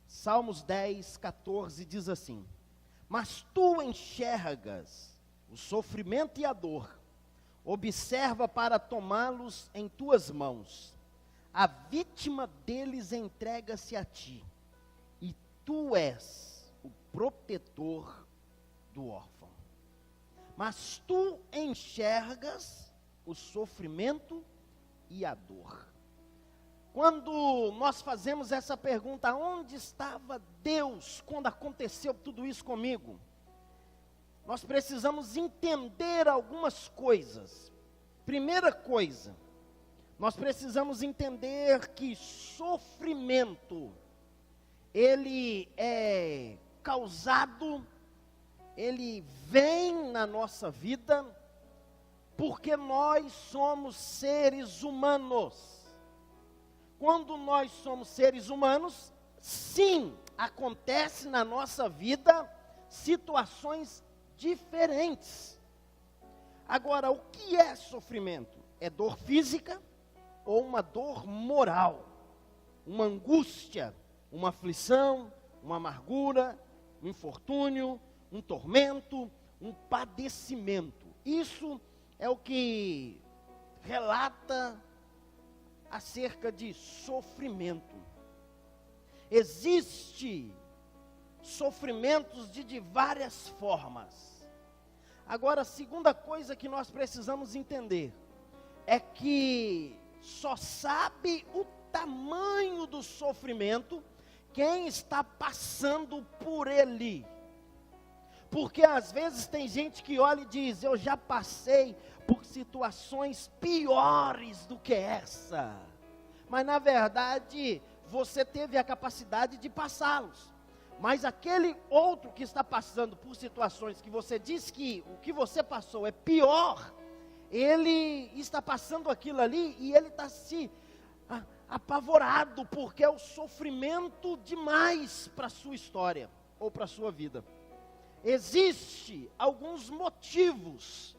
Salmos 10, 14 diz assim: mas tu enxergas o sofrimento e a dor, observa para tomá-los em tuas mãos. A vítima deles entrega-se a ti, e tu és o protetor do órfão. Mas tu enxergas o sofrimento e a dor. Quando nós fazemos essa pergunta, onde estava Deus quando aconteceu tudo isso comigo? Nós precisamos entender algumas coisas. Primeira coisa, nós precisamos entender que sofrimento, ele é causado, ele vem na nossa vida, porque nós somos seres humanos. Quando nós somos seres humanos, sim, acontece na nossa vida situações diferentes. Agora, o que é sofrimento? É dor física ou uma dor moral? Uma angústia, uma aflição, uma amargura, um infortúnio, um tormento, um padecimento. Isso é o que relata acerca de sofrimento. Existe sofrimentos de várias formas. Agora, a segunda coisa que nós precisamos entender é que só sabe o tamanho do sofrimento quem está passando por ele. Porque às vezes tem gente que olha e diz: eu já passei por situações piores do que essa. Mas na verdade, você teve a capacidade de passá-los. Mas aquele outro que está passando por situações que você diz que o que você passou é pior, ele está passando aquilo ali e ele está se apavorado, porque é o sofrimento demais para a sua história ou para a sua vida. Existem alguns motivos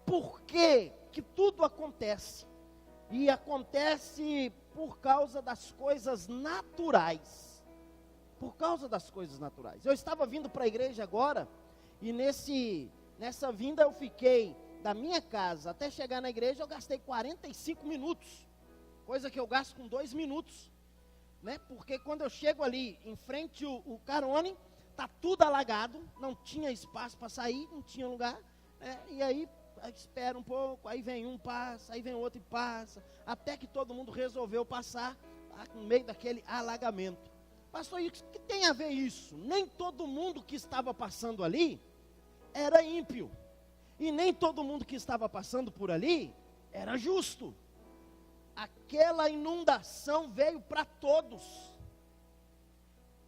por que tudo acontece. E acontece por causa das coisas naturais. Por causa das coisas naturais. Eu estava vindo para a igreja agora, e nessa vinda eu fiquei da minha casa até chegar na igreja, eu gastei 45 minutos. Coisa que eu gasto com 2 minutos. Né? Porque quando eu chego ali em frente o Carone, está tudo alagado, não tinha espaço para sair, não tinha lugar, e aí espera um pouco, aí vem um, passa, aí vem outro e passa, até que todo mundo resolveu passar no meio daquele alagamento. Pastor, o que tem a ver isso? Nem todo mundo que estava passando ali era ímpio, e nem todo mundo que estava passando por ali era justo. Aquela inundação veio para todos.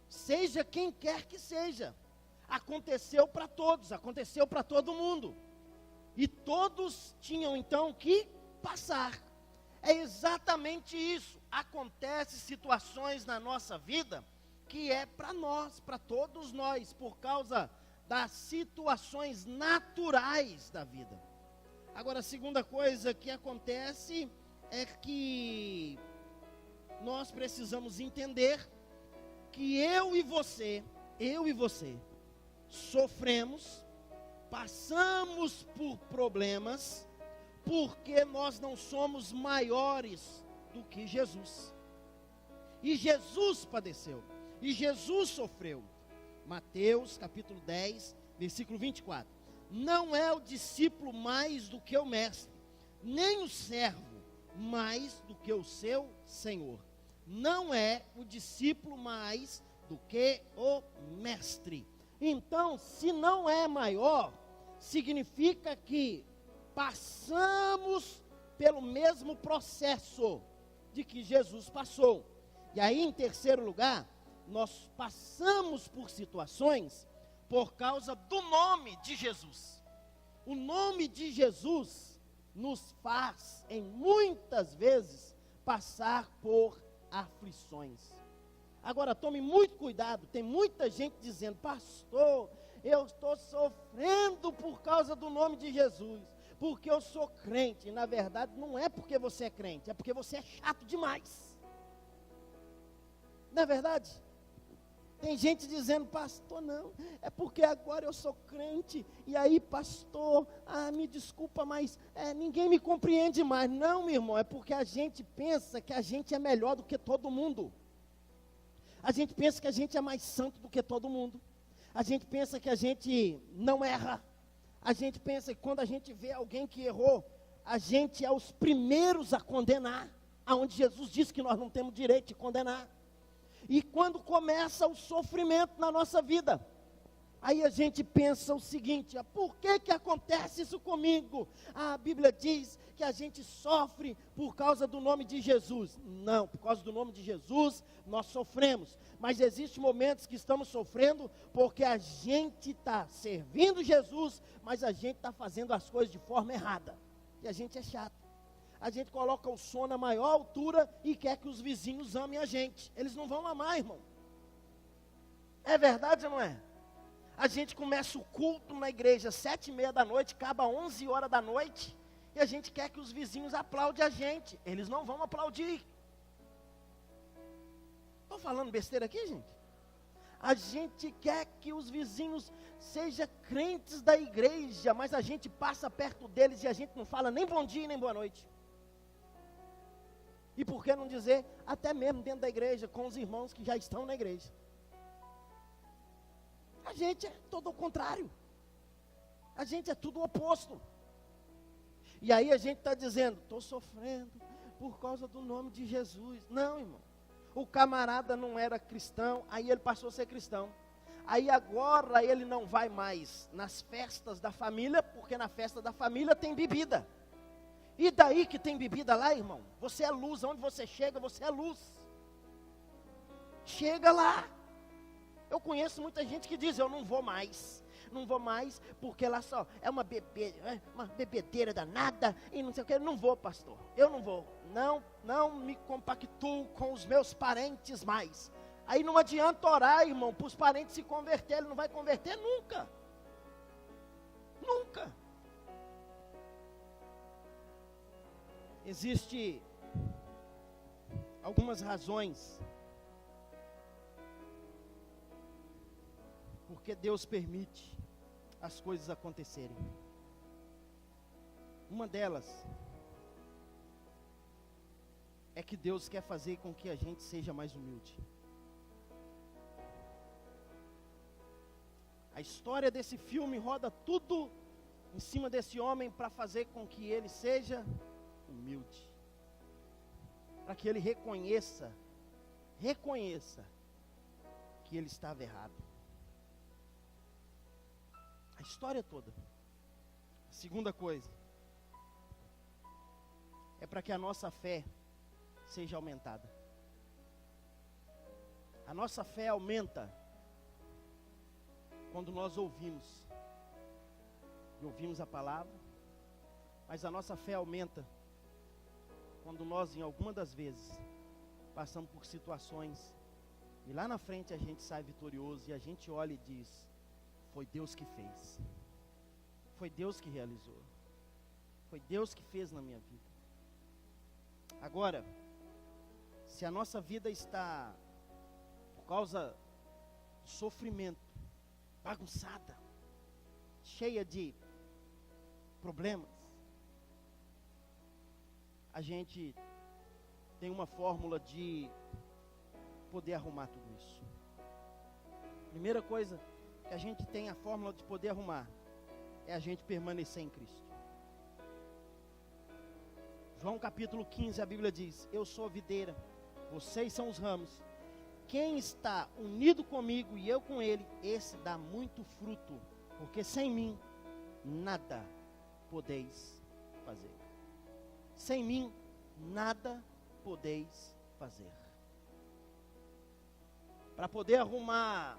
Seja quem quer que seja, aconteceu para todos, aconteceu para todo mundo, e todos tinham então que passar. É exatamente isso, acontece situações na nossa vida, que é para nós, para todos nós, por causa das situações naturais da vida. Agora, a segunda coisa que acontece, é que nós precisamos entender, que eu e você, sofremos, passamos por problemas, porque nós não somos maiores do que Jesus. E Jesus padeceu, e Jesus sofreu. Mateus capítulo 10, versículo 24. Não é o discípulo mais do que o mestre, nem o servo mais do que o seu Senhor. Não é o discípulo mais do que o mestre. Então, se não é maior, significa que passamos pelo mesmo processo de que Jesus passou. E aí, em terceiro lugar, nós passamos por situações por causa do nome de Jesus. O nome de Jesus nos faz, em muitas vezes, passar por aflições. Agora, tome muito cuidado, tem muita gente dizendo: pastor, eu estou sofrendo por causa do nome de Jesus, porque eu sou crente. Na verdade, não é porque você é crente, é porque você é chato demais. Não é verdade? Tem gente dizendo, pastor, não, é porque agora eu sou crente, e aí, pastor, me desculpa, mas ninguém me compreende mais. Não, meu irmão, é porque a gente pensa que a gente é melhor do que todo mundo. A gente pensa que a gente é mais santo do que todo mundo. A gente pensa que a gente não erra. A gente pensa que quando a gente vê alguém que errou, a gente é os primeiros a condenar, aonde Jesus disse que nós não temos direito de condenar. E quando começa o sofrimento na nossa vida, aí a gente pensa o seguinte, por que acontece isso comigo? A Bíblia diz que a gente sofre por causa do nome de Jesus. Não, por causa do nome de Jesus nós sofremos. Mas existem momentos que estamos sofrendo porque a gente está servindo Jesus, mas a gente está fazendo as coisas de forma errada. E a gente é chato. A gente coloca o som na maior altura e quer que os vizinhos amem a gente. Eles não vão amar, irmão. É verdade ou não é? A gente começa o culto na igreja 7:30 da noite, acaba 11 horas da noite, e a gente quer que os vizinhos aplaudem a gente. Eles não vão aplaudir. Estou falando besteira aqui, gente? A gente quer que os vizinhos sejam crentes da igreja, mas a gente passa perto deles e a gente não fala nem bom dia nem boa noite. E por que não dizer, até mesmo dentro da igreja, com os irmãos que já estão na igreja? A gente é todo o contrário. A gente é tudo o oposto. E aí a gente está dizendo, estou sofrendo por causa do nome de Jesus. Não, irmão. O camarada não era cristão, aí ele passou a ser cristão. Aí agora ele não vai mais nas festas da família, porque na festa da família tem bebida. E daí que tem bebida lá, irmão? Você é luz, onde você chega, você é luz. Chega lá. Eu conheço muita gente que diz, eu não vou mais. Não vou mais, porque lá só é uma bebedeira danada, e não sei o que. Eu não vou, pastor, eu não vou. Não me compactuo com os meus parentes mais. Aí não adianta orar, irmão, para os parentes se converter. Ele não vai converter nunca. Nunca. Existem algumas razões porque Deus permite as coisas acontecerem. Uma delas é que Deus quer fazer com que a gente seja mais humilde. A história desse filme roda tudo em cima desse homem para fazer com que ele seja humilde, para que ele reconheça que ele estava errado. A história toda. A segunda coisa é para que a nossa fé seja aumentada. A nossa fé aumenta quando nós ouvimos a palavra, mas a nossa fé aumenta quando nós, em alguma das vezes, passamos por situações e lá na frente a gente sai vitorioso e a gente olha e diz, foi Deus que fez, foi Deus que realizou, foi Deus que fez na minha vida. Agora, se a nossa vida está, por causa do sofrimento, bagunçada, cheia de problemas, a gente tem uma fórmula de poder arrumar tudo isso. Primeira coisa que a gente tem a fórmula de poder arrumar é a gente permanecer em Cristo. João capítulo 15, a Bíblia diz, eu sou a videira, vocês são os ramos. Quem está unido comigo e eu com ele, esse dá muito fruto, porque sem mim nada podeis fazer. Sem mim nada podeis fazer. Para poder arrumar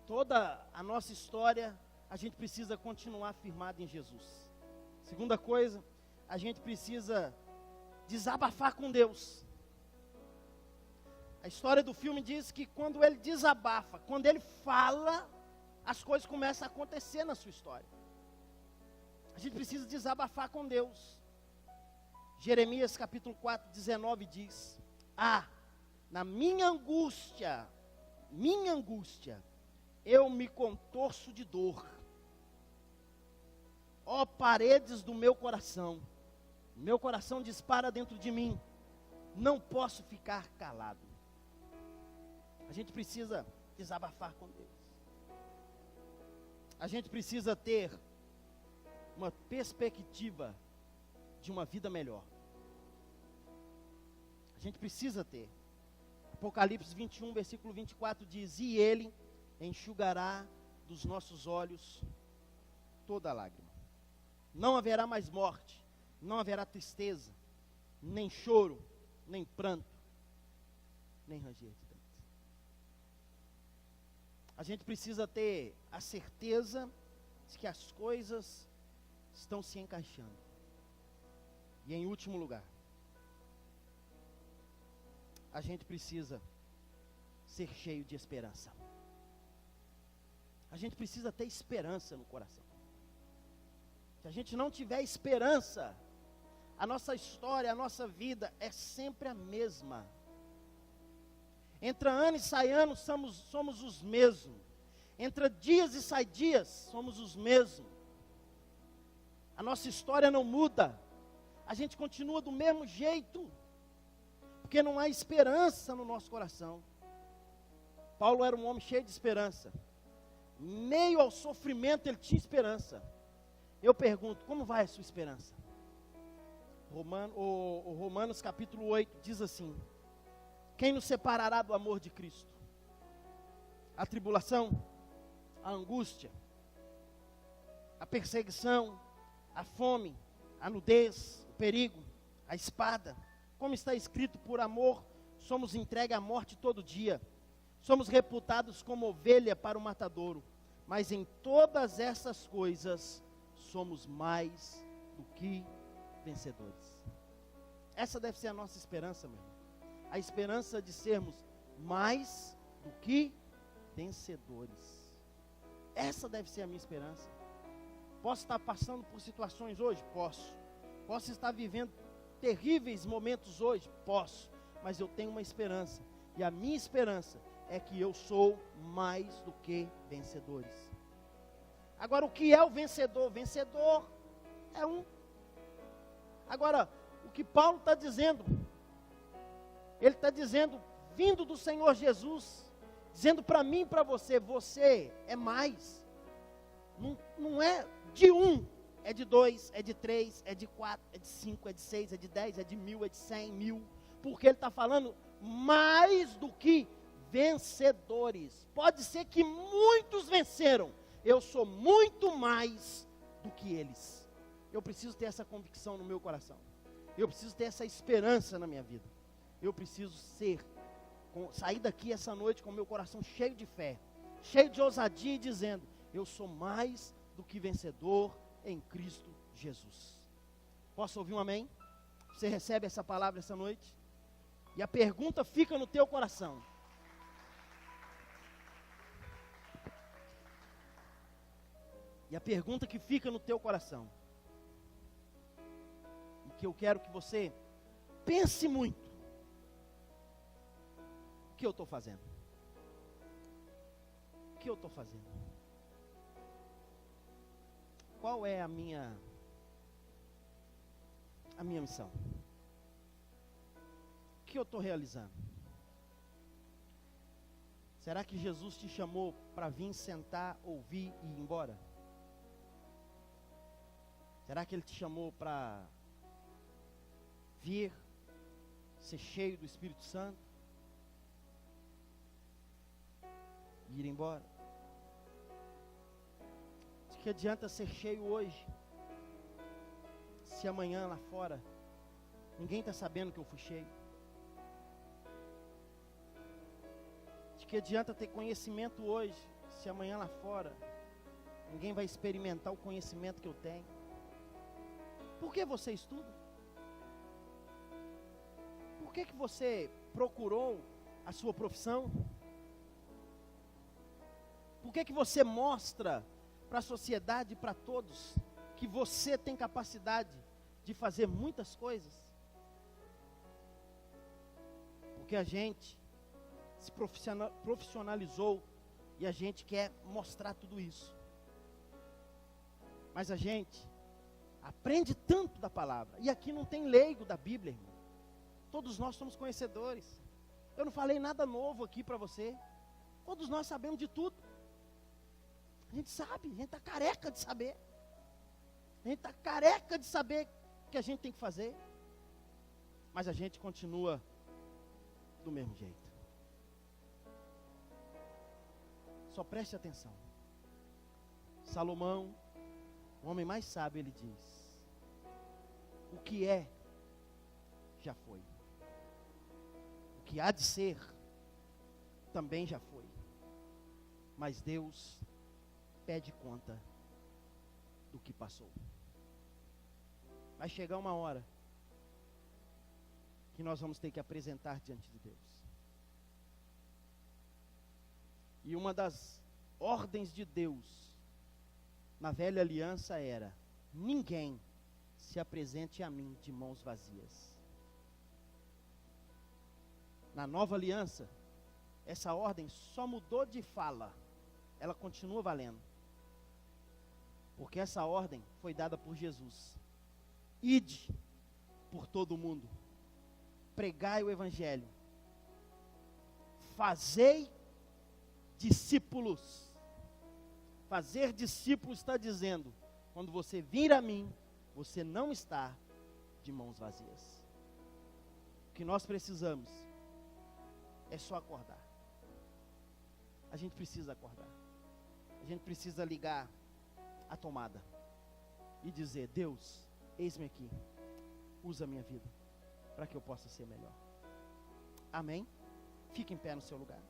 toda a nossa história, a gente precisa continuar firmado em Jesus. Segunda coisa, a gente precisa desabafar com Deus. A história do filme diz que quando ele desabafa, quando ele fala, as coisas começam a acontecer na sua história. A gente precisa desabafar com Deus. Jeremias capítulo 4, 19 diz: na minha angústia, eu me contorço de dor. Ó paredes do meu coração dispara dentro de mim, não posso ficar calado. A gente precisa desabafar com Deus. A gente precisa ter uma perspectiva de uma vida melhor. A gente precisa ter. Apocalipse 21, versículo 24 diz: e Ele enxugará dos nossos olhos toda lágrima. Não haverá mais morte, não haverá tristeza, nem choro, nem pranto, nem ranger de dentes. A gente precisa ter a certeza de que as coisas estão se encaixando. E em último lugar, a gente precisa ser cheio de esperança. A gente precisa ter esperança no coração. Se a gente não tiver esperança, a nossa história, a nossa vida é sempre a mesma. Entra ano e sai ano, somos os mesmos. Entra dias e sai dias, somos os mesmos. A nossa história não muda. A gente continua do mesmo jeito. Porque não há esperança no nosso coração. Paulo era um homem cheio de esperança. Meio ao sofrimento ele tinha esperança. Eu pergunto, como vai a sua esperança? Romanos capítulo 8 diz assim: quem nos separará do amor de Cristo? A tribulação, a angústia, a perseguição, a fome, a nudez, o perigo, a espada. Como está escrito, por amor somos entregues à morte todo dia. Somos reputados como ovelha para o matadouro. Mas em todas essas coisas somos mais do que vencedores. Essa deve ser a nossa esperança, meu irmão. A esperança de sermos mais do que vencedores. Essa deve ser a minha esperança. Posso estar passando por situações hoje? Posso. Posso estar vivendo terríveis momentos hoje? Posso. Mas eu tenho uma esperança. E a minha esperança é que eu sou mais do que vencedores. Agora, o que é o vencedor? Vencedor é um. Agora, o que Paulo está dizendo? Ele está dizendo, vindo do Senhor Jesus, dizendo para mim e para você, você é mais. Não é de um, é de dois, é de três, é de quatro, é de cinco, é de seis, é de 10, é de 1000, é de 100.000. Porque ele está falando mais do que vencedores. Pode ser que muitos venceram. Eu sou muito mais do que eles. Eu preciso ter essa convicção no meu coração. Eu preciso ter essa esperança na minha vida. Eu preciso sair daqui essa noite com o meu coração cheio de fé, cheio de ousadia e dizendo, eu sou mais do que vencedor em Cristo Jesus. Posso ouvir um amém? Você recebe essa palavra essa noite? E a pergunta fica no teu coração. E a pergunta que fica no teu coração, e que eu quero que você pense muito: o que eu estou fazendo? O que eu estou fazendo? Qual é a minha missão? O que eu estou realizando? Será que Jesus te chamou para vir sentar, ouvir e ir embora? Será que Ele te chamou para vir, ser cheio do Espírito Santo e ir embora? De que adianta ser cheio hoje, se amanhã lá fora ninguém está sabendo que eu fui cheio? De que adianta ter conhecimento hoje, se amanhã lá fora ninguém vai experimentar o conhecimento que eu tenho? Por que você estuda? Por que você procurou a sua profissão? Por que você mostra para a sociedade e para todos que você tem capacidade de fazer muitas coisas? Porque a gente se profissionalizou e a gente quer mostrar tudo isso. Mas a gente aprende tanto da palavra. E aqui não tem leigo da Bíblia, irmão. Todos nós somos conhecedores. Eu não falei nada novo aqui para você. Todos nós sabemos de tudo. A gente sabe, a gente está careca de saber. A gente está careca de saber o que a gente tem que fazer. Mas a gente continua do mesmo jeito. Só preste atenção. Salomão, o homem mais sábio, ele diz: o que é, já foi. O que há de ser, também já foi. Mas Deus pede conta do que passou. Vai chegar uma hora que nós vamos ter que apresentar diante de Deus. E uma das ordens de Deus na velha aliança era: ninguém se apresente a mim de mãos vazias. Na nova aliança, essa ordem só mudou de fala, ela continua valendo. Porque essa ordem foi dada por Jesus. Ide por todo o mundo, pregai o evangelho, fazei discípulos. Fazer discípulos está dizendo: quando você vir a mim, você não está de mãos vazias. O que nós precisamos é só acordar. A gente precisa acordar. A gente precisa ligar a tomada e dizer: Deus, eis-me aqui, usa a minha vida para que eu possa ser melhor. Amém? Fique em pé no seu lugar.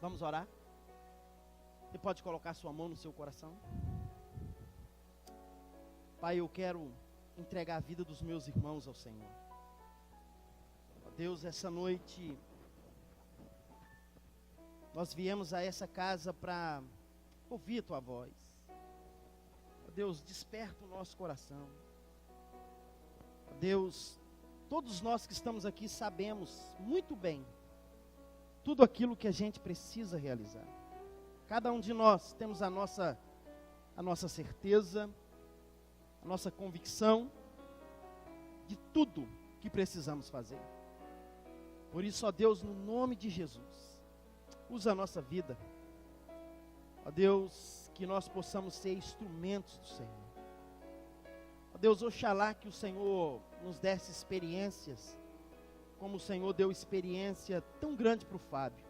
Vamos orar? Você pode colocar sua mão no seu coração? Pai, eu quero entregar a vida dos meus irmãos ao Senhor. Deus, essa noite nós viemos a essa casa para ouvir a Tua voz. Deus, desperta o nosso coração. Deus, todos nós que estamos aqui sabemos muito bem tudo aquilo que a gente precisa realizar. Cada um de nós temos a nossa certeza, a nossa convicção de tudo que precisamos fazer. Por isso, ó Deus, no nome de Jesus, usa a nossa vida. Ó Deus, que nós possamos ser instrumentos do Senhor. Ó Deus, oxalá que o Senhor nos desse experiências, como o Senhor deu experiência tão grande para o Fábio,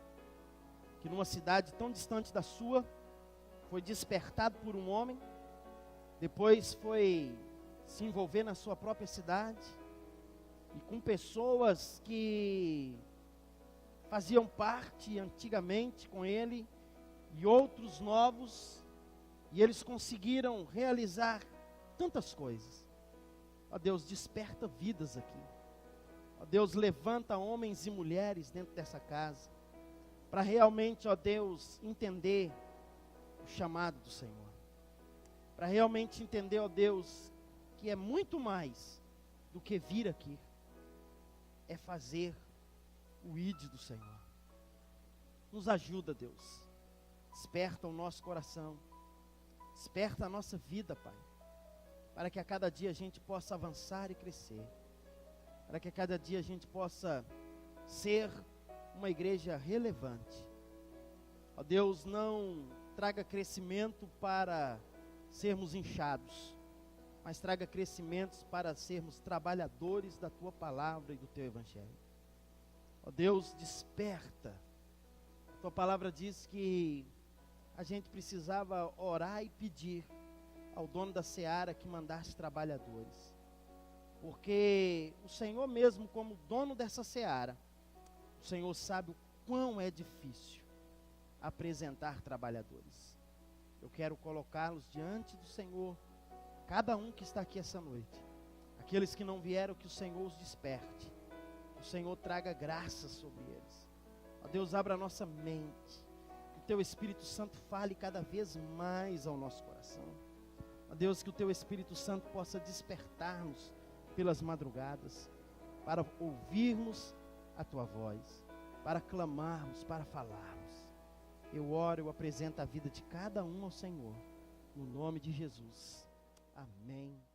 que numa cidade tão distante da sua, foi despertado por um homem, depois foi se envolver na sua própria cidade, e com pessoas que faziam parte antigamente com ele, e outros novos, e eles conseguiram realizar tantas coisas. Ó Deus, desperta vidas aqui. Ó Deus, levanta homens e mulheres dentro dessa casa, para realmente, ó Deus, entender o chamado do Senhor. Para realmente entender, ó Deus, que é muito mais do que vir aqui. É fazer o ID do Senhor. Nos ajuda, Deus. Desperta o nosso coração. Desperta a nossa vida, Pai. Para que a cada dia a gente possa avançar e crescer. Para que a cada dia a gente possa ser uma igreja relevante. Ó Deus, não traga crescimento para sermos inchados, mas traga crescimentos para sermos trabalhadores da Tua palavra e do Teu Evangelho. Ó Deus, desperta. A Tua palavra diz que a gente precisava orar e pedir ao dono da seara que mandasse trabalhadores. Porque o Senhor mesmo, como dono dessa seara, o Senhor sabe o quão é difícil apresentar trabalhadores. Eu quero colocá-los diante do Senhor, cada um que está aqui essa noite. Aqueles que não vieram, que o Senhor os desperte. Que o Senhor traga graça sobre eles. Ó Deus, abra a nossa mente. Que o Teu Espírito Santo fale cada vez mais ao nosso coração. Ó Deus, que o Teu Espírito Santo possa despertar-nos pelas madrugadas, para ouvirmos a Tua voz, para clamarmos, para falarmos. Eu oro, eu apresento a vida de cada um ao Senhor, no nome de Jesus. Amém.